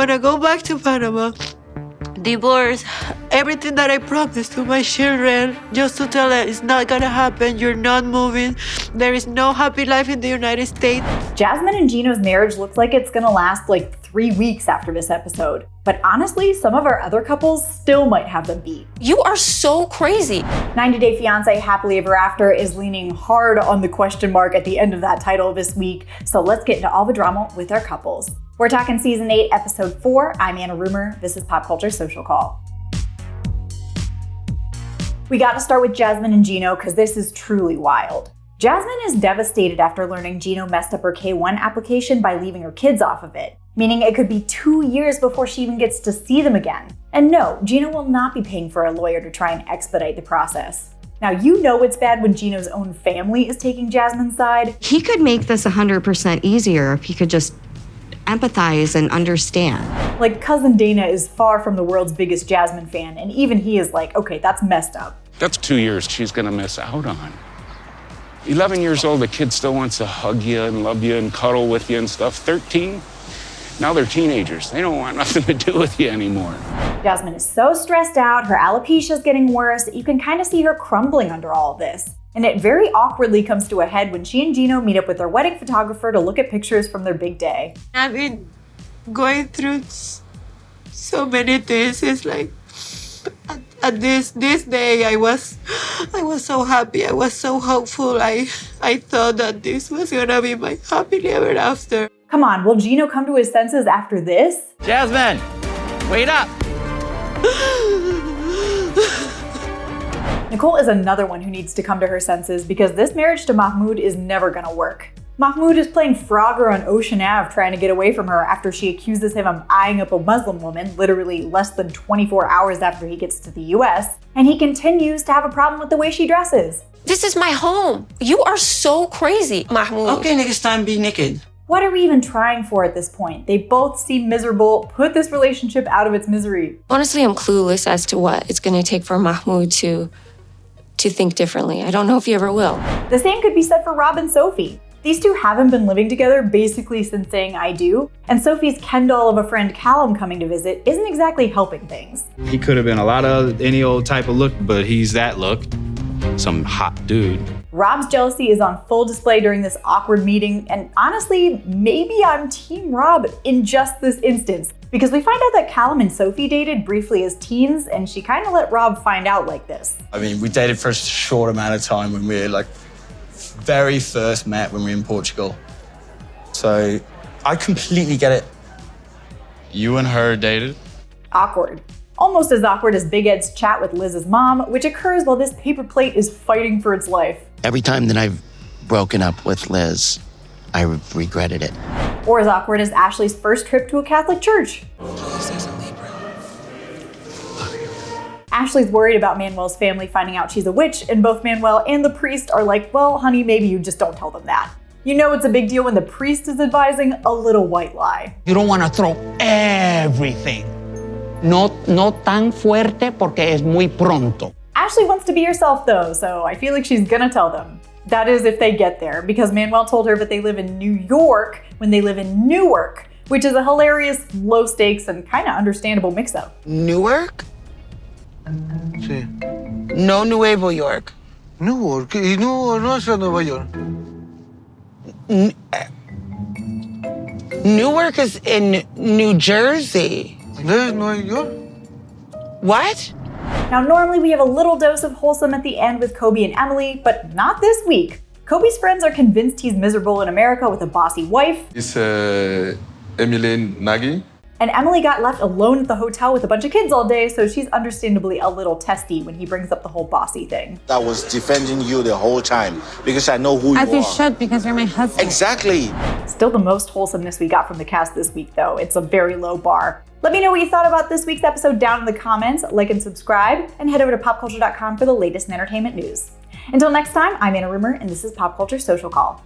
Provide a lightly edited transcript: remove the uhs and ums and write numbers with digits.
gonna go back to Panama, divorce, everything that I promised to my children, just to tell them it's not gonna happen, you're not moving, there is no happy life in the United States. Jasmine and Gino's marriage looks like it's gonna last like 3 weeks after this episode. But honestly, some of our other couples still might have them beat. You are so crazy. 90 Day Fiancé Happily Ever After is leaning hard on the question mark at the end of that title this week. So let's get into all the drama with our couples. We're talking season 8, episode 4. I'm Anna Rumor. This is Pop Culture Social Call. We got to start with Jasmine and Gino because this is truly wild. Jasmine is devastated after learning Gino messed up her K-1 application by leaving her kids off of it, meaning it could be 2 years before she even gets to see them again. And no, Gino will not be paying for a lawyer to try and expedite the process. Now, you know it's bad when Gino's own family is taking Jasmine's side. He could make this 100% easier if he could just empathize and understand. Like, cousin Dana is far from the world's biggest Jasmine fan, and even he is like, okay, that's messed up. That's 2 years she's gonna miss out on. 11 years old, the kid still wants to hug you and love you and cuddle with you and stuff. 13, now they're teenagers. They don't want nothing to do with you anymore. Jasmine is so stressed out, her alopecia is getting worse, that you can kind of see her crumbling under all of this. And it very awkwardly comes to a head when she and Gino meet up with their wedding photographer to look at pictures from their big day. I've been going through so many things. It's like, at this day, I was so happy. I was so hopeful. I thought that this was gonna be my happily ever after. Come on, will Gino come to his senses after this? Jasmine, wait up. Nicole is another one who needs to come to her senses because this marriage to Mahmoud is never gonna work. Mahmoud is playing Frogger on Ocean Ave trying to get away from her after she accuses him of eyeing up a Muslim woman literally less than 24 hours after he gets to the US, and he continues to have a problem with the way she dresses. This is my home. You are so crazy, Mahmoud. Okay, next time be naked. What are we even trying for at this point? They both seem miserable. Put this relationship out of its misery. Honestly, I'm clueless as to what it's going to take for Mahmoud to think differently. I don't know if he ever will. The same could be said for Rob and Sophie. These two haven't been living together basically since saying I do, and Sophie's Ken doll of a friend Callum coming to visit isn't exactly helping things. He could have been a lot of any old type of look, but he's that look. Some hot dude. Rob's jealousy is on full display during this awkward meeting, and honestly, maybe I'm Team Rob in just this instance, because we find out that Callum and Sophie dated briefly as teens, and she kind of let Rob find out like this. I mean, we dated for a short amount of time when we were like very first met when we were in Portugal. So I completely get it. You and her dated? Awkward. Almost as awkward as Big Ed's chat with Liz's mom, which occurs while this paper plate is fighting for its life. Every time that I've broken up with Liz, I regretted it. Or as awkward as Ashley's first trip to a Catholic church. Ashley's worried about Manuel's family finding out she's a witch, and both Manuel and the priest are like, well, honey, maybe you just don't tell them that. You know it's a big deal when the priest is advising a little white lie. You don't want to throw everything. No tan fuerte porque es muy pronto. Ashley wants to be herself though, so I feel like she's gonna tell them. That is if they get there, because Manuel told her that they live in New York when they live in Newark, which is a hilarious, low stakes, and kinda understandable mix-up. ¿Newark? Sí. No Nuevo York. Newark, y no es Nueva York. Newark is in New Jersey. There's New York. What? Now, normally we have a little dose of wholesome at the end with Kobe and Emily, but not this week. Kobe's friends are convinced he's miserable in America with a bossy wife. It's Emily Nagy. And Emily got left alone at the hotel with a bunch of kids all day, so she's understandably a little testy when he brings up the whole bossy thing. I was defending you the whole time because I know who you are. As you should, because you're my husband. Exactly. Still the most wholesomeness we got from the cast this week, though. It's a very low bar. Let me know what you thought about this week's episode down in the comments, like and subscribe, and head over to popculture.com for the latest in entertainment news. Until next time, I'm Anna Rumor, and this is Pop Culture Social Call.